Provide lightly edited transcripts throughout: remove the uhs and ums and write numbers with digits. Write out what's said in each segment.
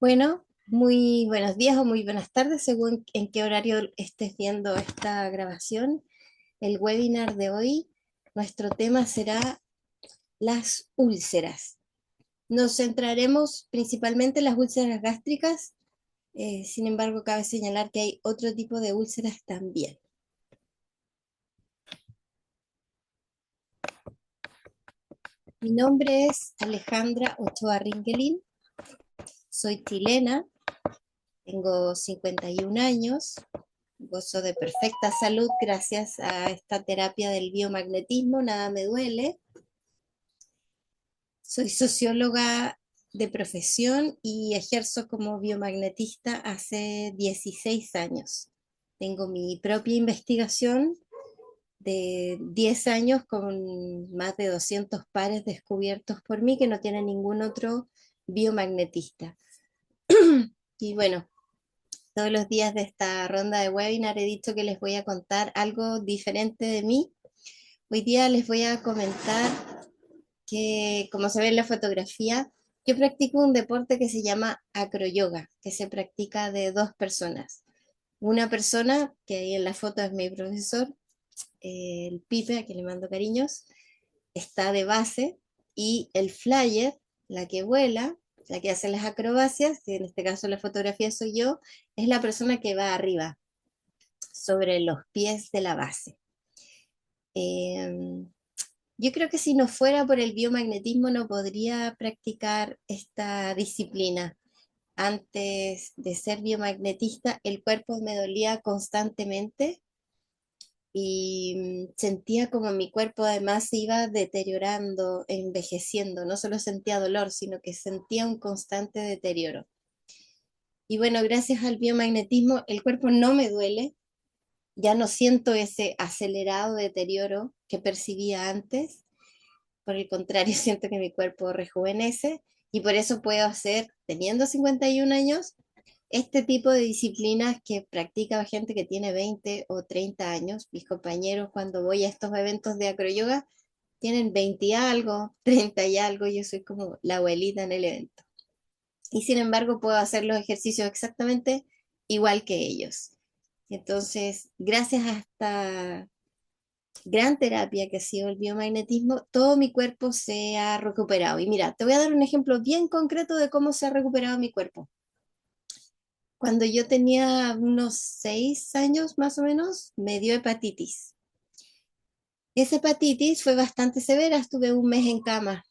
Bueno, muy buenos días o muy buenas tardes, según en qué horario estés viendo esta grabación. El webinar de hoy, nuestro tema será las úlceras. Nos centraremos principalmente en las úlceras gástricas, sin embargo, cabe señalar que hay otro tipo de úlceras también. Mi nombre es Alejandra Ochoa Ringelin, soy chilena, tengo 51 años. Gozo de perfecta salud gracias a esta terapia del biomagnetismo, nada me duele. Soy socióloga de profesión y ejerzo como biomagnetista hace 16 años. Tengo mi propia investigación de 10 años con más de 200 pares descubiertos por mí que no tiene ningún otro biomagnetista. Y bueno, todos los días de esta ronda de webinar he dicho que les voy a contar algo diferente de mí. Hoy día les voy a comentar que, como se ve en la fotografía, yo practico un deporte que se llama acroyoga, que se practica de dos personas. Una persona, que ahí en la foto es mi profesor, el Pipe, a quien le mando cariños, está de base, y el flyer, la que vuela, la que hace las acrobacias, que en este caso la fotografía soy yo, es la persona que va arriba, sobre los pies de la base. Eh, yo creo que si no fuera por el biomagnetismo no podría practicar esta disciplina. Antes de ser biomagnetista, el cuerpo me dolía constantemente y sentía como mi cuerpo además se iba deteriorando, envejeciendo. No solo sentía dolor, sino que sentía un constante deterioro. Y bueno, gracias al biomagnetismo el cuerpo no me duele, ya no siento ese acelerado deterioro que percibía antes. Por el contrario, siento que mi cuerpo rejuvenece y por eso puedo hacer, teniendo 51 años, este tipo de disciplinas que practica gente que tiene 20 o 30 años. Mis compañeros, cuando voy a estos eventos de acroyoga, tienen 20 y algo, 30 y algo, yo soy como la abuelita en el evento. Y sin embargo, puedo hacer los ejercicios exactamente igual que ellos. Entonces, gracias a esta gran terapia que ha sido el biomagnetismo, todo mi cuerpo se ha recuperado. Y mira, te voy a dar un ejemplo bien concreto de cómo se ha recuperado mi cuerpo. Cuando yo tenía unos 6 años más o menos, me dio hepatitis. Esa hepatitis fue bastante severa, estuve un mes en cama.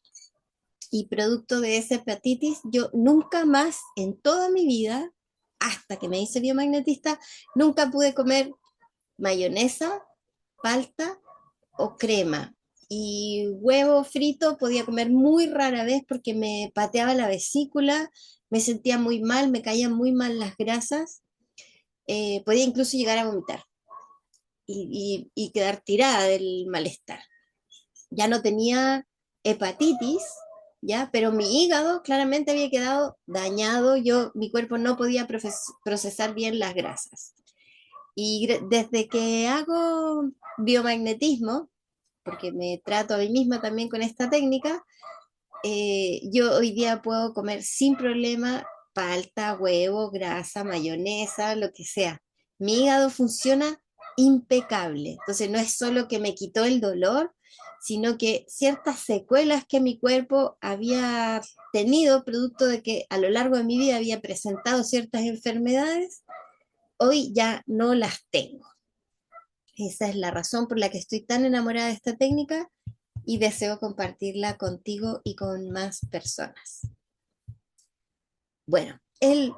Y producto de esa hepatitis, yo nunca más en toda mi vida, hasta que me hice biomagnetista, nunca pude comer mayonesa, palta o crema. Y huevo frito podía comer muy rara vez porque me pateaba la vesícula, me sentía muy mal, me caían muy mal las grasas, podía incluso llegar a vomitar y quedar tirada del malestar. Ya no tenía hepatitis, ¿ya? Pero mi hígado claramente había quedado dañado, mi cuerpo no podía procesar bien las grasas. Y desde que hago biomagnetismo, porque me trato a mí misma también con esta técnica, yo hoy día puedo comer sin problema palta, huevo, grasa, mayonesa, lo que sea. Mi hígado funciona impecable. Entonces no es solo que me quitó el dolor, sino que ciertas secuelas que mi cuerpo había tenido, producto de que a lo largo de mi vida había presentado ciertas enfermedades, hoy ya no las tengo. Esa es la razón por la que estoy tan enamorada de esta técnica y deseo compartirla contigo y con más personas. Bueno, el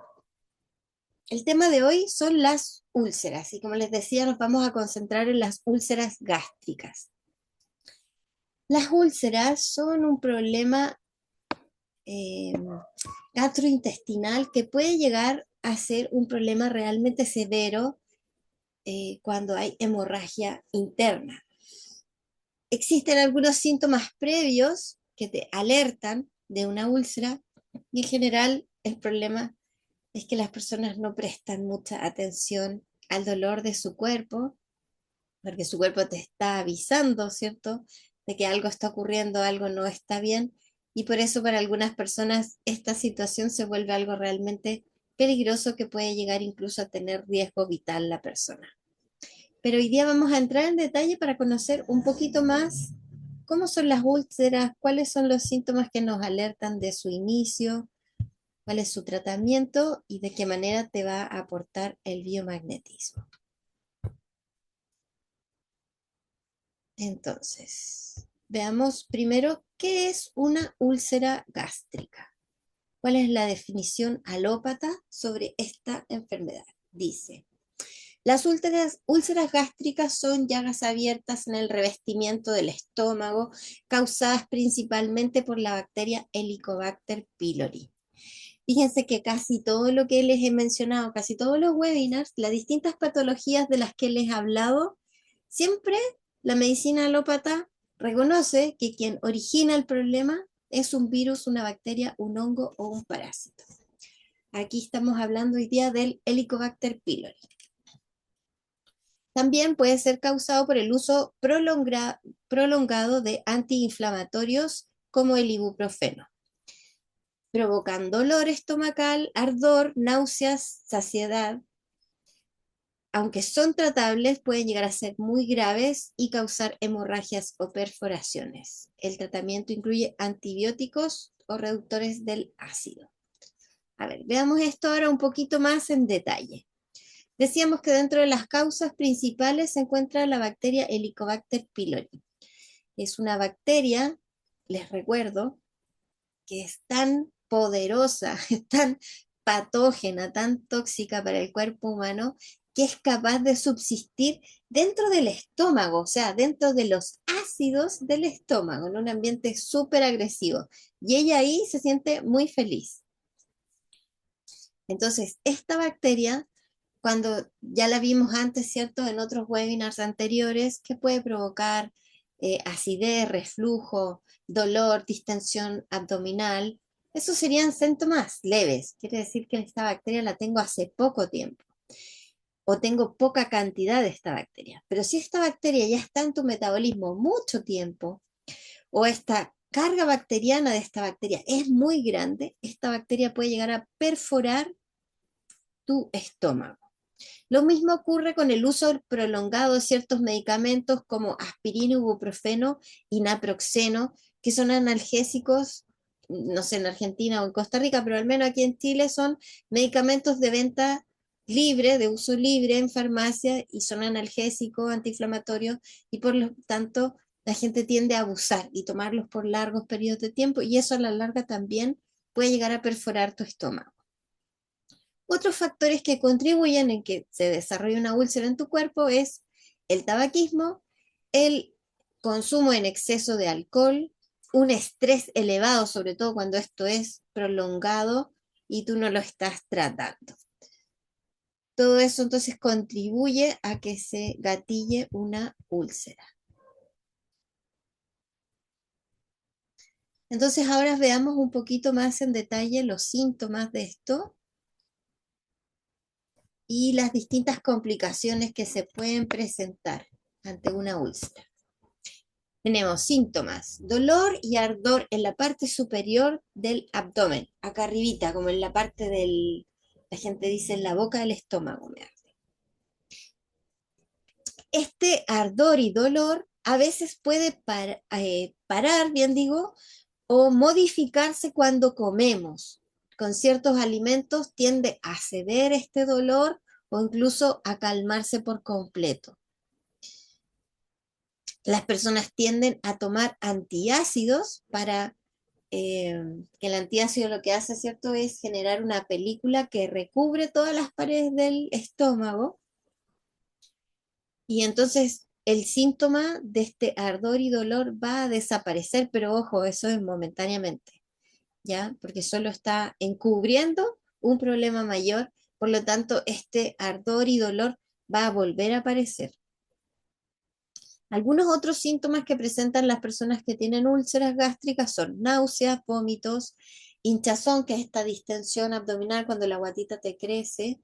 tema de hoy son las úlceras y como les decía nos vamos a concentrar en las úlceras gástricas. Las úlceras son un problema eh, gastrointestinal que puede llegar a ser un problema realmente severo cuando hay hemorragia interna. Existen algunos síntomas previos que te alertan de una úlcera y en general el problema es que las personas no prestan mucha atención al dolor de su cuerpo, porque su cuerpo te está avisando, ¿cierto?, de que algo está ocurriendo, algo no está bien, y por eso para algunas personas esta situación se vuelve algo realmente peligroso que puede llegar incluso a tener riesgo vital la persona. Pero hoy día vamos a entrar en detalle para conocer un poquito más cómo son las úlceras, cuáles son los síntomas que nos alertan de su inicio, cuál es su tratamiento y de qué manera te va a aportar el biomagnetismo. Entonces, veamos primero qué es una úlcera gástrica. ¿Cuál es la definición alópata sobre esta enfermedad? Dice, las úlceras gástricas son llagas abiertas en el revestimiento del estómago causadas principalmente por la bacteria Helicobacter pylori. Fíjense que casi todo lo que les he mencionado, casi todos los webinars, las distintas patologías de las que les he hablado, siempre la medicina alópata reconoce que quien origina el problema es un virus, una bacteria, un hongo o un parásito. Aquí estamos hablando hoy día del Helicobacter pylori. También puede ser causado por el uso prolongado de antiinflamatorios como el ibuprofeno, provocan dolor estomacal, ardor, náuseas, saciedad. Aunque son tratables, pueden llegar a ser muy graves y causar hemorragias o perforaciones. El tratamiento incluye antibióticos o reductores del ácido. A ver, veamos esto ahora un poquito más en detalle. Decíamos que dentro de las causas principales se encuentra la bacteria Helicobacter pylori. Es una bacteria, les recuerdo, que es tan poderosa, es tan patógena, tan tóxica para el cuerpo humano, que es capaz de subsistir dentro del estómago, o sea, dentro de los ácidos del estómago, en un ambiente súper agresivo. Y ella ahí se siente muy feliz. Entonces, esta bacteria, cuando ya la vimos antes, ¿cierto? En otros webinars anteriores, que puede provocar acidez, reflujo, dolor, distensión abdominal. Esos serían síntomas leves. Quiere decir que esta bacteria la tengo hace poco tiempo o tengo poca cantidad de esta bacteria. Pero si esta bacteria ya está en tu metabolismo mucho tiempo o esta carga bacteriana de esta bacteria es muy grande, esta bacteria puede llegar a perforar tu estómago. Lo mismo ocurre con el uso prolongado de ciertos medicamentos como aspirina, ibuprofeno y naproxeno, que son analgésicos, no sé en Argentina o en Costa Rica, pero al menos aquí en Chile son medicamentos de venta libre, de uso libre en farmacia y son analgésicos, antiinflamatorios y por lo tanto la gente tiende a abusar y tomarlos por largos periodos de tiempo y eso a la larga también puede llegar a perforar tu estómago. Otros factores que contribuyen en que se desarrolle una úlcera en tu cuerpo es el tabaquismo, el consumo en exceso de alcohol, un estrés elevado, sobre todo cuando esto es prolongado y tú no lo estás tratando. Todo eso entonces contribuye a que se gatille una úlcera. Entonces ahora veamos un poquito más en detalle los síntomas de esto y las distintas complicaciones que se pueden presentar ante una úlcera. Tenemos síntomas, dolor y ardor en la parte superior del abdomen, acá arribita, como en la parte del, la gente dice en la boca del estómago, me arde. Este ardor y dolor a veces puede parar, bien digo, o modificarse cuando comemos. Con ciertos alimentos tiende a ceder este dolor o incluso a calmarse por completo. Las personas tienden a tomar antiácidos para que el antiácido lo que hace, ¿cierto?, es generar una película que recubre todas las paredes del estómago y entonces el síntoma de este ardor y dolor va a desaparecer, pero ojo, eso es momentáneamente, ¿ya? Porque solo está encubriendo un problema mayor, por lo tanto, este ardor y dolor va a volver a aparecer. Algunos otros síntomas que presentan las personas que tienen úlceras gástricas son náuseas, vómitos, hinchazón, que es esta distensión abdominal cuando la guatita te crece.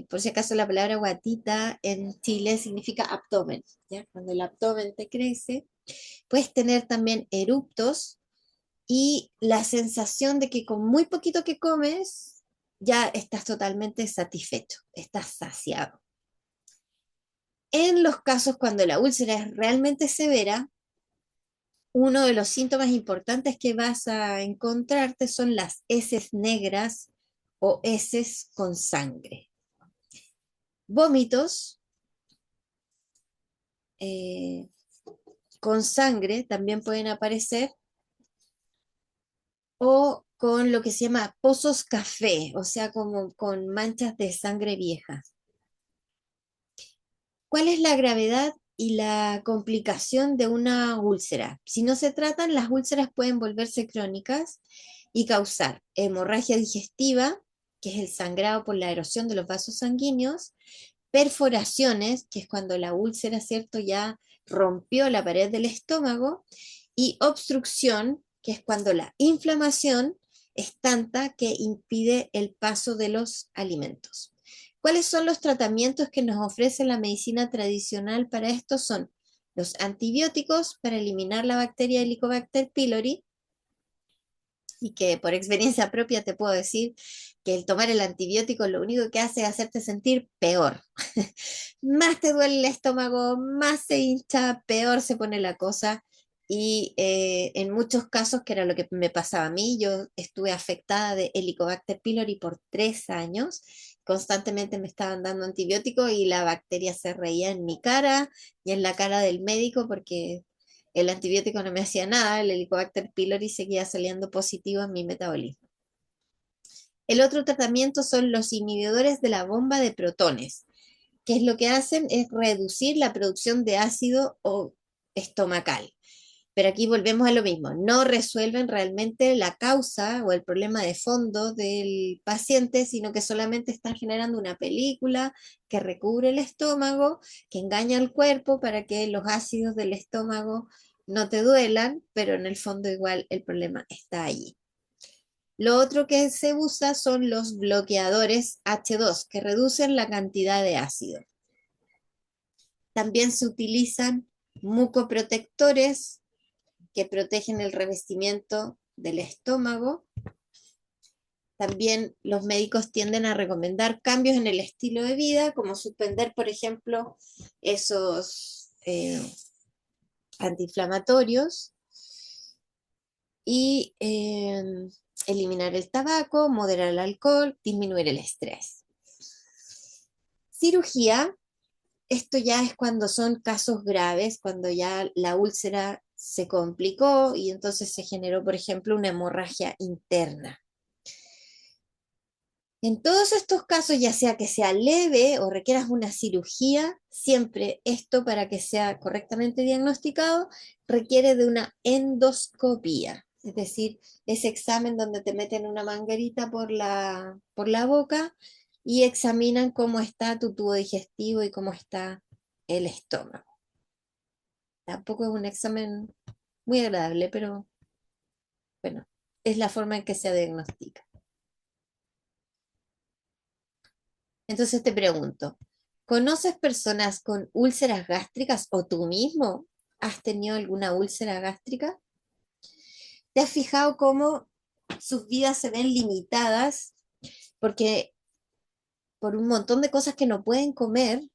Por si acaso la palabra guatita en Chile significa abdomen, ¿ya? Cuando el abdomen te crece. Puedes tener también eruptos, y la sensación de que con muy poquito que comes ya estás totalmente satisfecho, estás saciado. En los casos cuando la úlcera es realmente severa, uno de los síntomas importantes que vas a encontrarte son las heces negras o heces con sangre. Vómitos eh, con sangre también pueden aparecer, o con lo que se llama pozos café, o sea, como con manchas de sangre vieja. ¿Cuál es la gravedad y la complicación de una úlcera? Si no se tratan, las úlceras pueden volverse crónicas y causar hemorragia digestiva, que es el sangrado por la erosión de los vasos sanguíneos, perforaciones, que es cuando la úlcera, ¿cierto?, ya rompió la pared del estómago, y obstrucción, que es cuando la inflamación es tanta que impide el paso de los alimentos. ¿Cuáles son los tratamientos que nos ofrece la medicina tradicional para esto? Son los antibióticos para eliminar la bacteria Helicobacter pylori, y que por experiencia propia te puedo decir que el tomar el antibiótico lo único que hace es hacerte sentir peor. Más te duele el estómago, más se hincha, peor se pone la cosa. Y en muchos casos, que era lo que me pasaba a mí, yo estuve afectada de Helicobacter pylori por 3 años. Constantemente me estaban dando antibióticos y la bacteria se reía en mi cara y en la cara del médico porque el antibiótico no me hacía nada, el Helicobacter pylori seguía saliendo positivo en mi metabolismo. El otro tratamiento son los inhibidores de la bomba de protones, que es lo que hacen es reducir la producción de ácido estomacal. Pero aquí volvemos a lo mismo, no resuelven realmente la causa o el problema de fondo del paciente, sino que solamente están generando una película que recubre el estómago, que engaña al cuerpo para que los ácidos del estómago no te duelan, pero en el fondo igual el problema está allí. Lo otro que se usa son los bloqueadores H2, que reducen la cantidad de ácido. También se utilizan mucoprotectores que protegen el revestimiento del estómago. También los médicos tienden a recomendar cambios en el estilo de vida, como suspender, por ejemplo, esos antiinflamatorios y eliminar el tabaco, moderar el alcohol, disminuir el estrés. Cirugía, esto ya es cuando son casos graves, cuando ya la úlcera se complicó y entonces se generó, por ejemplo, una hemorragia interna. En todos estos casos, ya sea que sea leve o requieras una cirugía, siempre esto, para que sea correctamente diagnosticado, requiere de una endoscopía, es decir, ese examen donde te meten una manguerita por la boca y examinan cómo está tu tubo digestivo y cómo está el estómago. Tampoco es un examen muy agradable, pero bueno, es la forma en que se diagnostica. Entonces te pregunto, ¿conoces personas con úlceras gástricas o tú mismo has tenido alguna úlcera gástrica? ¿Te has fijado cómo sus vidas se ven limitadas porque por un montón de cosas que no pueden comer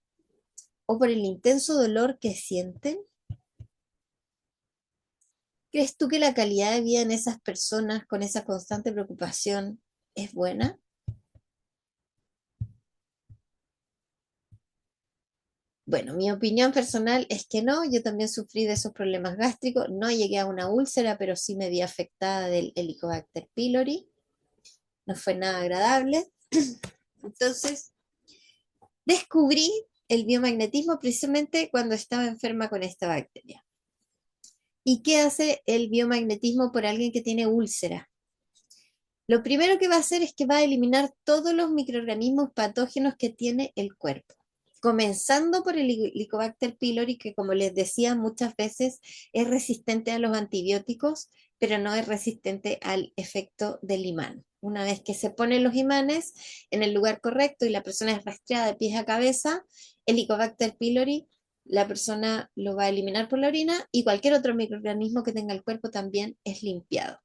o por el intenso dolor que sienten? ¿Crees tú que la calidad de vida en esas personas con esa constante preocupación es buena? Bueno, mi opinión personal es que no, yo también sufrí de esos problemas gástricos, no llegué a una úlcera, pero sí me vi afectada del Helicobacter pylori, no fue nada agradable. Entonces, descubrí el biomagnetismo precisamente cuando estaba enferma con esta bacteria. ¿Y qué hace el biomagnetismo por alguien que tiene úlcera? Lo primero que va a hacer es que va a eliminar todos los microorganismos patógenos que tiene el cuerpo, comenzando por el Helicobacter pylori, que como les decía muchas veces es resistente a los antibióticos, pero no es resistente al efecto del imán. Una vez que se ponen los imanes en el lugar correcto y la persona es rastreada de pies a cabeza, el Helicobacter pylori, la persona lo va a eliminar por la orina y cualquier otro microorganismo que tenga el cuerpo también es limpiado.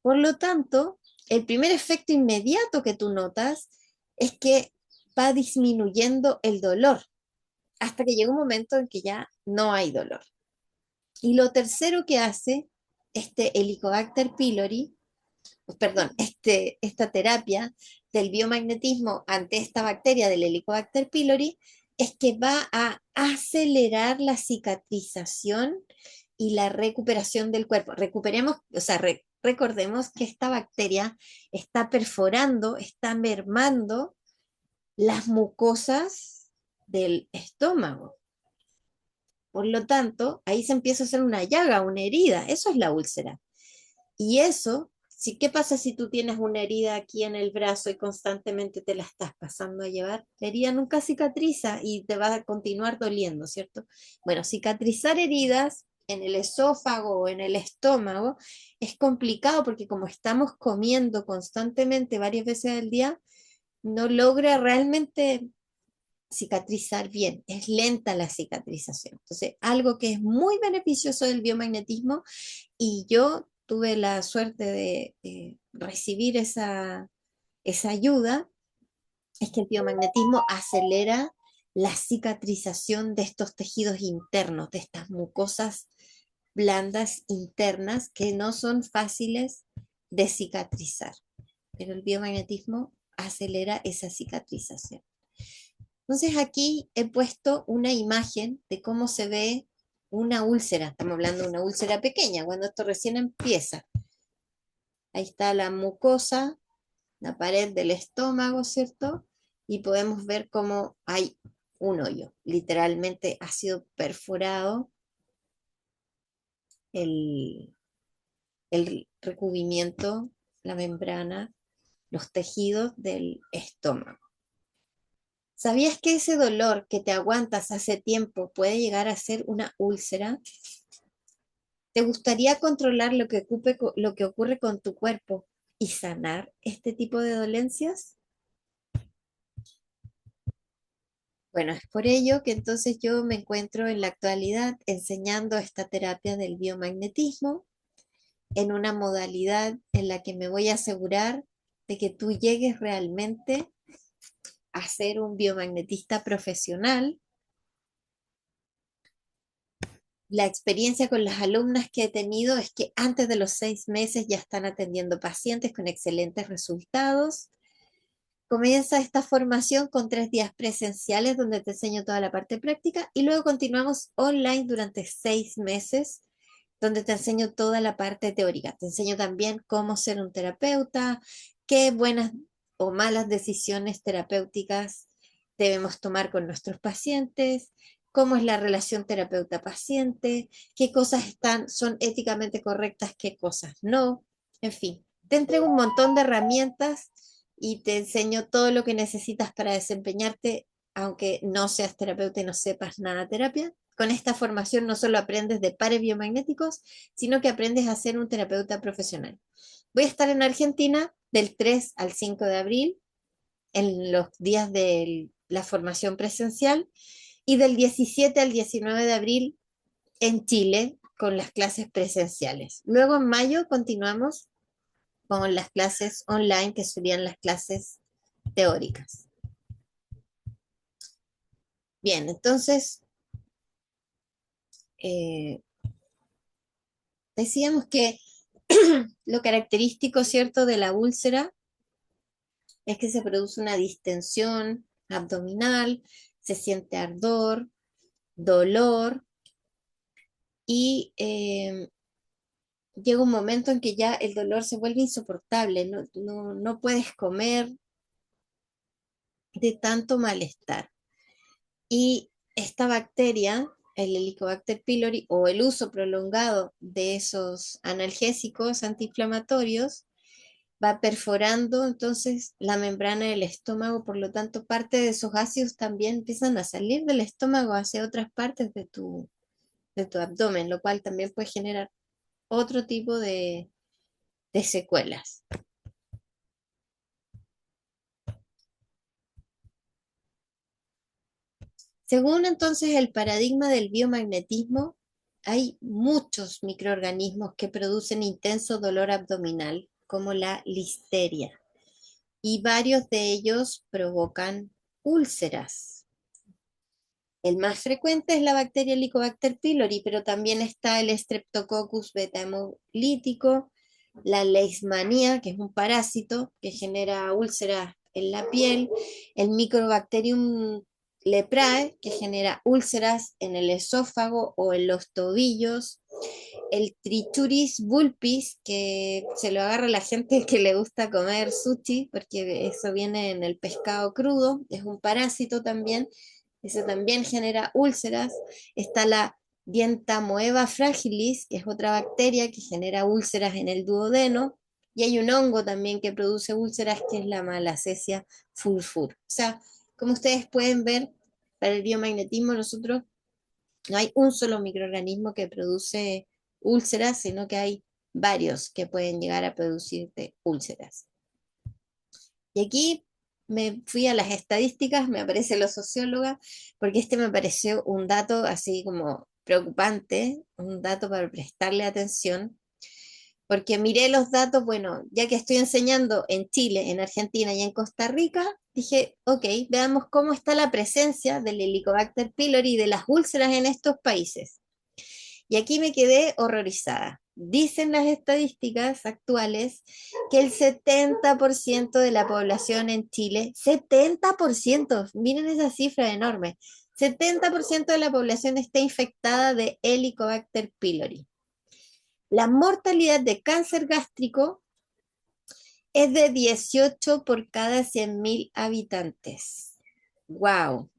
Por lo tanto, el primer efecto inmediato que tú notas es que va disminuyendo el dolor hasta que llega un momento en que ya no hay dolor. Y lo tercero que hace este Helicobacter pylori, perdón, esta terapia del biomagnetismo ante esta bacteria del Helicobacter pylori es que va a acelerar la cicatrización y la recuperación del cuerpo. Recuperemos, o sea, recordemos que esta bacteria está perforando, está mermando las mucosas del estómago. Por lo tanto, ahí se empieza a hacer una llaga, una herida. Eso es la úlcera. Y eso, sí, ¿qué pasa si tú tienes una herida aquí en el brazo y constantemente te la estás pasando a llevar? La herida nunca cicatriza y te va a continuar doliendo, ¿cierto? Bueno, cicatrizar heridas en el esófago o en el estómago es complicado porque como estamos comiendo constantemente varias veces al día, no logra realmente cicatrizar bien, es lenta la cicatrización. Entonces, algo que es muy beneficioso del biomagnetismo y yo tuve la suerte de recibir esa ayuda, es que el biomagnetismo acelera la cicatrización de estos tejidos internos, de estas mucosas blandas internas que no son fáciles de cicatrizar, pero el biomagnetismo acelera esa cicatrización. Entonces aquí he puesto una imagen de cómo se ve una úlcera. Estamos hablando de una úlcera pequeña, cuando esto recién empieza. Ahí está la mucosa, la pared del estómago, ¿cierto? Y podemos ver cómo hay un hoyo. Literalmente ha sido perforado el, el recubrimiento, la membrana, los tejidos del estómago. ¿Sabías que ese dolor que te aguantas hace tiempo puede llegar a ser una úlcera? ¿Te gustaría controlar lo que ocurre con tu cuerpo y sanar este tipo de dolencias? Bueno, es por ello que entonces yo me encuentro en la actualidad enseñando esta terapia del biomagnetismo en una modalidad en la que me voy a asegurar de que tú llegues realmente a ser un biomagnetista profesional. La experiencia con las alumnas que he tenido es que antes de los 6 meses ya están atendiendo pacientes con excelentes resultados. Comienza esta formación con 3 días presenciales donde te enseño toda la parte práctica y luego continuamos online durante 6 meses donde te enseño toda la parte teórica. Te enseño también cómo ser un terapeuta, qué buenas o malas decisiones terapéuticas debemos tomar con nuestros pacientes, cómo es la relación terapeuta-paciente, qué cosas son éticamente correctas, qué cosas no. En fin, te entrego un montón de herramientas y te enseño todo lo que necesitas para desempeñarte, aunque no seas terapeuta y no sepas nada de terapia. Con esta formación no solo aprendes de pares biomagnéticos, sino que aprendes a ser un terapeuta profesional. Voy a estar en Argentina del 3 al 5 de abril, en los días de la formación presencial, y del 17 al 19 de abril en Chile con las clases presenciales. Luego en mayo continuamos con las clases online, que serían las clases teóricas. Bien, entonces eh, decíamos que lo característico, ¿cierto?, de la úlcera es que se produce una distensión abdominal, se siente ardor, dolor y llega un momento en que ya el dolor se vuelve insoportable, no puedes comer de tanto malestar. Y esta bacteria, el Helicobacter pylori, o el uso prolongado de esos analgésicos antiinflamatorios, va perforando entonces la membrana del estómago, por lo tanto parte de esos ácidos también empiezan a salir del estómago hacia otras partes de tu abdomen, lo cual también puede generar otro tipo de secuelas. Según entonces el paradigma del biomagnetismo, hay muchos microorganismos que producen intenso dolor abdominal, como la listeria, y varios de ellos provocan úlceras. El más frecuente es la bacteria Helicobacter pylori, pero también está el Streptococcus beta-hemolítico, la leishmanía, que es un parásito que genera úlceras en la piel, el Microbacterium leprae, que genera úlceras en el esófago o en los tobillos, el Trichuris vulpis, que se lo agarra la gente que le gusta comer sushi, porque eso viene en el pescado crudo, es un parásito también, eso también genera úlceras. Está la Dientamoeba fragilis, que es otra bacteria que genera úlceras en el duodeno, y hay un hongo también que produce úlceras, que es la Malassezia fulfur. O sea, como ustedes pueden ver, para el biomagnetismo nosotros no hay un solo microorganismo que produce úlceras, sino que hay varios que pueden llegar a producirte úlceras. Y aquí me fui a las estadísticas, me aparece los sociólogas, porque este me pareció un dato así como preocupante, un dato para prestarle atención, porque miré los datos, bueno, ya que estoy enseñando en Chile, en Argentina y en Costa Rica, dije, ok, veamos cómo está la presencia del Helicobacter pylori y de las úlceras en estos países. Y aquí me quedé horrorizada. Dicen las estadísticas actuales que el 70% de la población en Chile, 70%, miren esa cifra enorme, 70% de la población está infectada de Helicobacter pylori. La mortalidad de cáncer gástrico es de 18 por cada 100.000 habitantes. ¡Wow!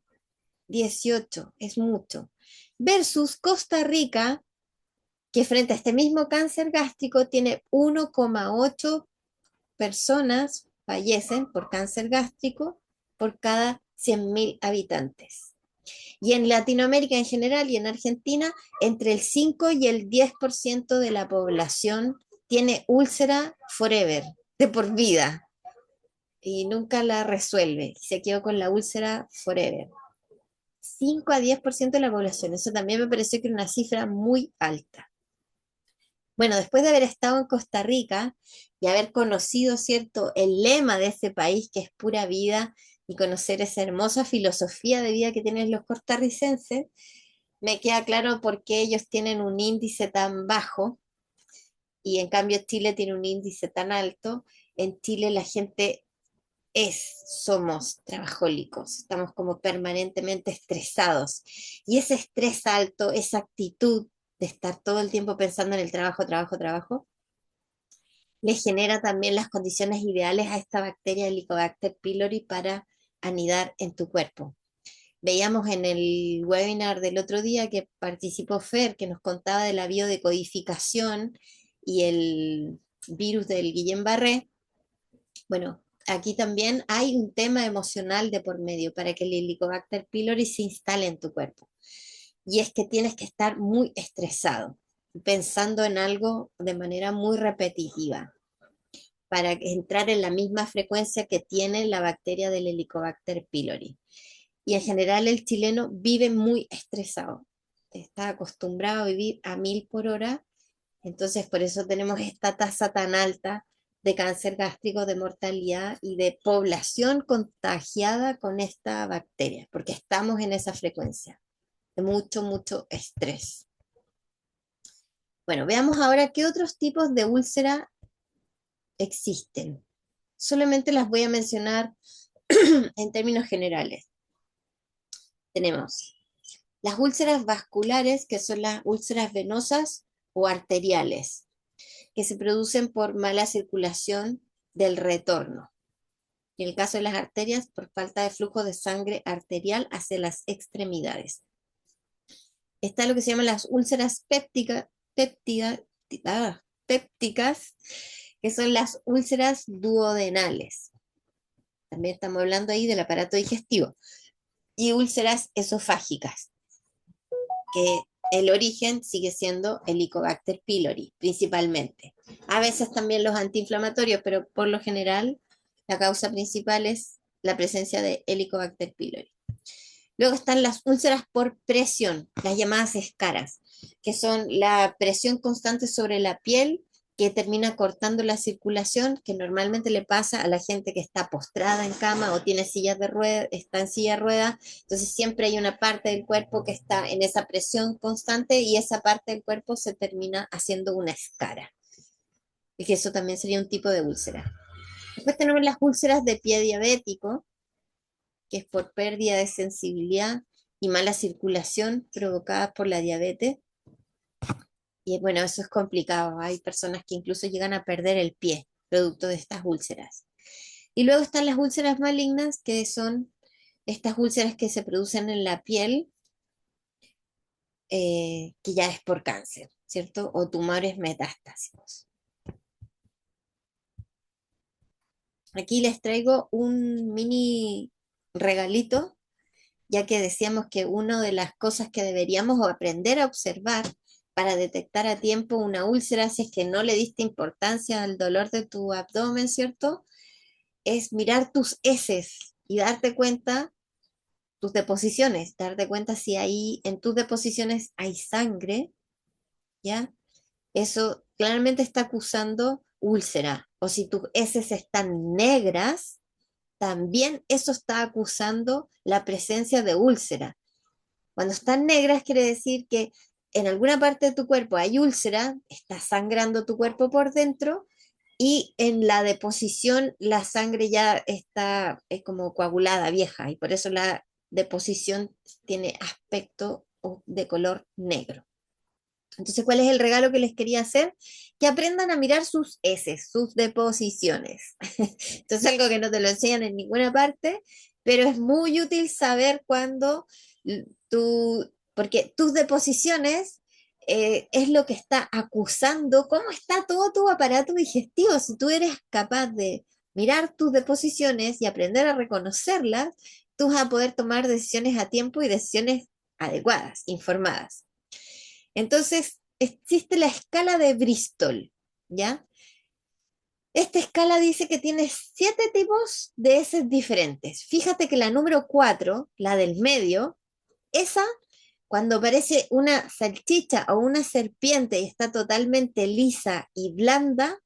18, es mucho. Versus Costa Rica, que frente a este mismo cáncer gástrico tiene 1,8 personas fallecen por cáncer gástrico por cada 100.000 habitantes. Y en Latinoamérica en general y en Argentina, entre el 5 y el 10% de la población tiene úlcera forever, de por vida, y nunca la resuelve. Se quedó con la úlcera forever. 5 a 10% de la población, eso también me pareció que era una cifra muy alta. Bueno, después de haber estado en Costa Rica y haber conocido, ¿cierto?, el lema de ese país, que es pura vida, y conocer esa hermosa filosofía de vida que tienen los costarricenses, me queda claro por qué ellos tienen un índice tan bajo y en cambio Chile tiene un índice tan alto. En Chile la gente somos trabajólicos, estamos como permanentemente estresados. Y ese estrés alto, esa actitud de estar todo el tiempo pensando en el trabajo, trabajo, trabajo, le genera también las condiciones ideales a esta bacteria Helicobacter pylori para anidar en tu cuerpo. Veíamos en el webinar del otro día que participó Fer, que nos contaba de la biodecodificación y el virus del Guillain-Barré. Bueno, aquí también hay un tema emocional de por medio para que el Helicobacter pylori se instale en tu cuerpo. Y es que tienes que estar muy estresado, pensando en algo de manera muy repetitiva, para entrar en la misma frecuencia que tiene la bacteria del Helicobacter pylori. Y en general el chileno vive muy estresado, está acostumbrado a vivir a 1000 por hora, entonces por eso tenemos esta tasa tan alta de cáncer gástrico, de mortalidad y de población contagiada con esta bacteria, porque estamos en esa frecuencia de mucho, mucho estrés. Bueno, veamos ahora qué otros tipos de úlcera existen. Solamente las voy a mencionar en términos generales. Tenemos las úlceras vasculares, que son las úlceras venosas o arteriales, que se producen por mala circulación del retorno. En el caso de las arterias, por falta de flujo de sangre arterial hacia las extremidades. Está lo que se llaman las úlceras pépticas, que son las úlceras duodenales. También estamos hablando ahí del aparato digestivo. Y úlceras esofágicas, que el origen sigue siendo Helicobacter pylori, principalmente. A veces también los antiinflamatorios, pero por lo general la causa principal es la presencia de Helicobacter pylori. Luego están las úlceras por presión, las llamadas escaras, que son la presión constante sobre la piel que termina cortando la circulación, que normalmente le pasa a la gente que está postrada en cama o tiene sillas de rueda, está en silla de ruedas. Entonces siempre hay una parte del cuerpo que está en esa presión constante y esa parte del cuerpo se termina haciendo una escara. Y que eso también sería un tipo de úlcera. Después tenemos las úlceras de pie diabético, que es por pérdida de sensibilidad y mala circulación provocadas por la diabetes. Y bueno, eso es complicado. Hay personas que incluso llegan a perder el pie producto de estas úlceras. Y luego están las úlceras malignas, que son estas úlceras que se producen en la piel, que ya es por cáncer, ¿cierto? O tumores metastásicos. Aquí les traigo un mini regalito, ya que decíamos que una de las cosas que deberíamos aprender a observar para detectar a tiempo una úlcera, si es que no le diste importancia al dolor de tu abdomen, ¿cierto? Es mirar tus heces y darte cuenta, tus deposiciones, darte cuenta si ahí en tus deposiciones hay sangre, ¿ya? Eso claramente está acusando úlcera. O si tus heces están negras, también eso está acusando la presencia de úlcera. Cuando están negras quiere decir que en alguna parte de tu cuerpo hay úlcera, está sangrando tu cuerpo por dentro y en la deposición la sangre ya está es como coagulada, vieja, y por eso la deposición tiene aspecto de color negro. Entonces, ¿cuál es el regalo que les quería hacer? Que aprendan a mirar sus heces, sus deposiciones. Entonces, algo que no te lo enseñan en ninguna parte, pero es muy útil saber cuando tú, porque tus deposiciones es lo que está acusando cómo está todo tu aparato digestivo. Si tú eres capaz de mirar tus deposiciones y aprender a reconocerlas, tú vas a poder tomar decisiones a tiempo y decisiones adecuadas, informadas. Entonces, existe la escala de Bristol, ¿ya? Esta escala dice que tiene 7 tipos de heces diferentes. Fíjate que la número 4, la del medio, esa, cuando aparece una salchicha o una serpiente y está totalmente lisa y blanda,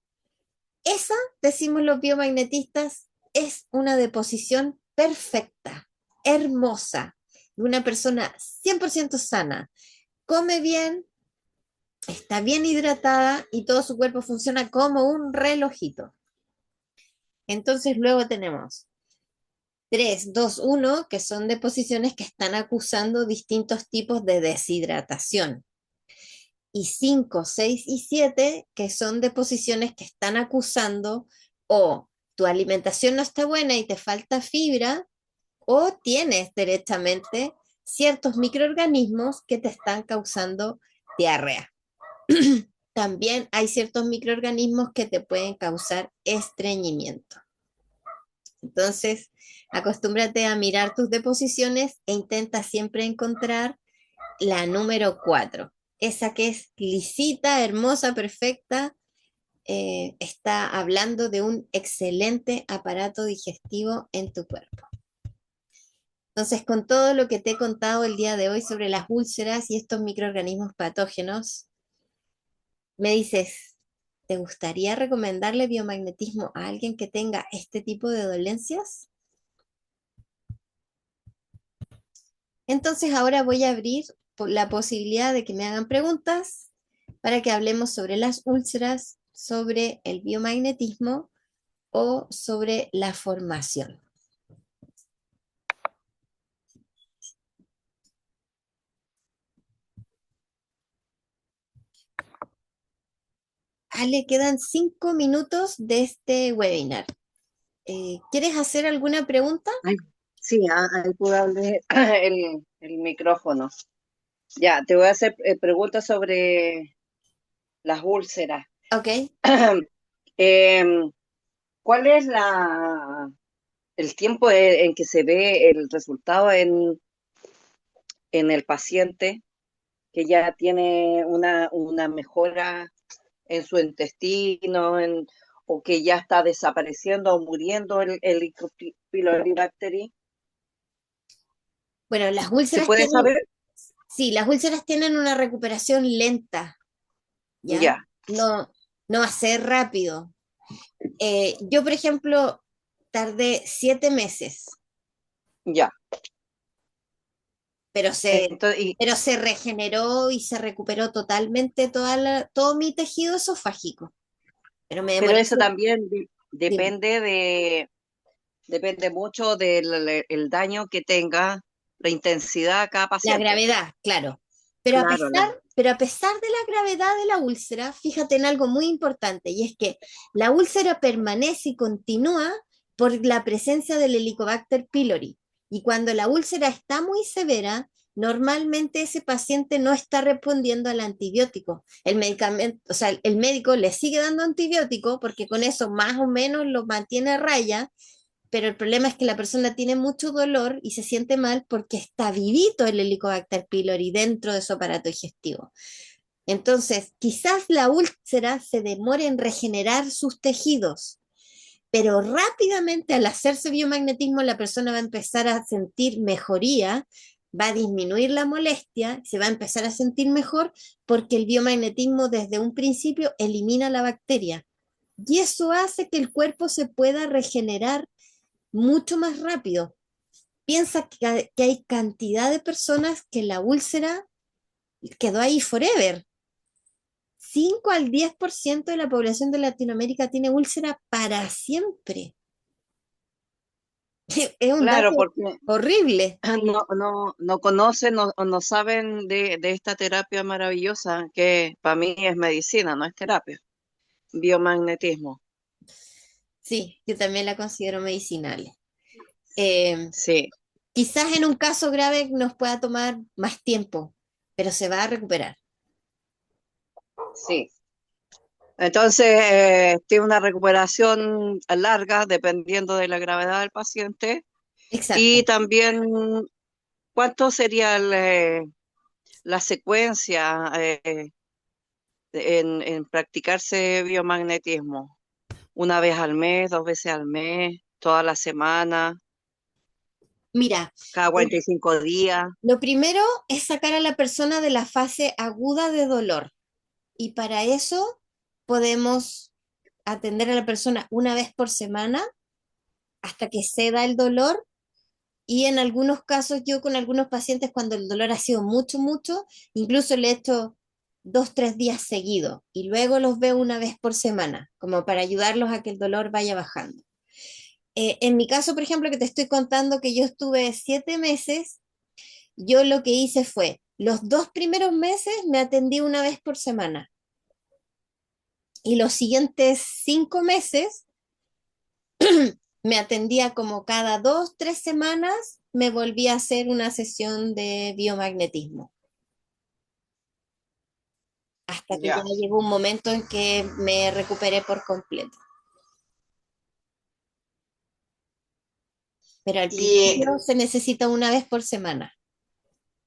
esa, decimos los biomagnetistas, es una deposición perfecta, hermosa, de una persona 100% sana. Come bien, está bien hidratada y todo su cuerpo funciona como un relojito. Entonces luego tenemos 3, 2, 1, que son deposiciones que están acusando distintos tipos de deshidratación. Y 5, 6 y 7, que son deposiciones que están acusando o tu alimentación no está buena y te falta fibra, o tienes directamente ciertos microorganismos que te están causando diarrea. También hay ciertos microorganismos que te pueden causar estreñimiento. Entonces, acostúmbrate a mirar tus deposiciones e intenta siempre encontrar la número 4. Esa que es lisita, hermosa, perfecta, está hablando de un excelente aparato digestivo en tu cuerpo. Entonces, con todo lo que te he contado el día de hoy sobre las úlceras y estos microorganismos patógenos, me dices, ¿te gustaría recomendarle biomagnetismo a alguien que tenga este tipo de dolencias? Entonces ahora voy a abrir la posibilidad de que me hagan preguntas para que hablemos sobre las úlceras, sobre el biomagnetismo o sobre la formación. Ale, quedan 5 minutos de este webinar. ¿Quieres hacer alguna pregunta? Ay, sí, ahí pude abrir el micrófono. Ya, te voy a hacer preguntas sobre las úlceras. Ok. Em, ¿Cuál es el tiempo en que se ve el resultado en el paciente que ya tiene una mejora en su intestino o que ya está desapareciendo o muriendo el Helicobacter pylori? Bueno, ¿Se puede saber? sí, las úlceras tienen una recuperación lenta, ¿ya? Ya, No, no va a ser rápido. Yo, por ejemplo, tardé 7 meses, ya. pero se, Entonces, pero se regeneró y se recuperó totalmente todo mi tejido esofágico. Pero me pero demoré. eso también Dime. depende mucho del el daño que tenga, la intensidad de cada La paciente. gravedad, claro. Claro, Pero a pesar de la gravedad de la úlcera, fíjate en algo muy importante, y es que la úlcera permanece y continúa por la presencia del Helicobacter pylori. Y cuando la úlcera está muy severa, normalmente ese paciente no está respondiendo al antibiótico. El medicamento, o sea, el médico le sigue dando antibiótico porque con eso más o menos lo mantiene a raya, pero el problema es que la persona tiene mucho dolor y se siente mal porque está vivito el Helicobacter pylori dentro de su aparato digestivo. Entonces, quizás la úlcera se demore en regenerar sus tejidos, pero rápidamente al hacerse biomagnetismo la persona va a empezar a sentir mejoría, va a disminuir la molestia, se va a empezar a sentir mejor porque el biomagnetismo desde un principio elimina la bacteria. Y eso hace que el cuerpo se pueda regenerar mucho más rápido. Piensa que hay cantidad de personas que la úlcera quedó ahí forever. 5 al 10% de la población de Latinoamérica tiene úlcera para siempre. Es un claro, dato porque horrible. no conocen o no saben de esta terapia maravillosa que para mí es medicina, no es terapia, biomagnetismo. Sí, yo también la considero medicinal. Eh, Sí, Quizás en un caso grave nos pueda tomar más tiempo, pero se va a recuperar. sí. Entonces, tiene una recuperación larga dependiendo de la gravedad del paciente y Exacto. también cuánto sería la secuencia en practicarse biomagnetismo. Una vez al mes, 2 veces al mes, toda la semana, Mira, cada 45 días. lo primero es sacar a la persona de la fase aguda de dolor. Y para eso podemos atender a la persona una vez por semana hasta que ceda el dolor. Y en algunos casos, yo con algunos pacientes, cuando el dolor ha sido mucho, mucho, incluso le he hecho 2, 3 días seguidos y luego los veo una vez por semana, como para ayudarlos a que el dolor vaya bajando. En mi caso, por ejemplo, que te estoy contando que yo estuve 7 meses, yo lo que hice fue, los 2 primeros meses me atendí una vez por semana y los siguientes 5 meses me atendía como cada 2, 3 semanas, me volví a hacer una sesión de biomagnetismo, hasta que ya Ya. llegó un momento en que me recuperé por completo. Pero al Y principio se necesita una vez por semana.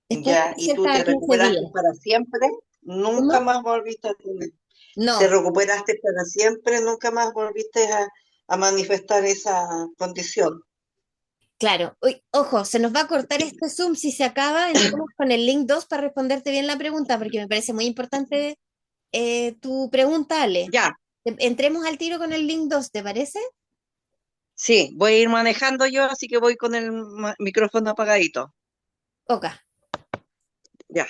Después ya, puede ¿y ser tú cada te 15 recuperaste días. para siempre? ¿Nunca ¿Cómo? más volviste a tener? ¿Te No, recuperaste para siempre? ¿Nunca más volviste a manifestar esa condición? claro. Uy, ojo, se nos va a cortar este Zoom si se acaba. Entremos con el link 2 para responderte bien la pregunta, porque me parece muy importante tu pregunta, Ale. Ya, Entremos al tiro con el link 2, ¿te parece? sí, voy a ir manejando yo, así que voy con el micrófono apagadito. Ok. Ya.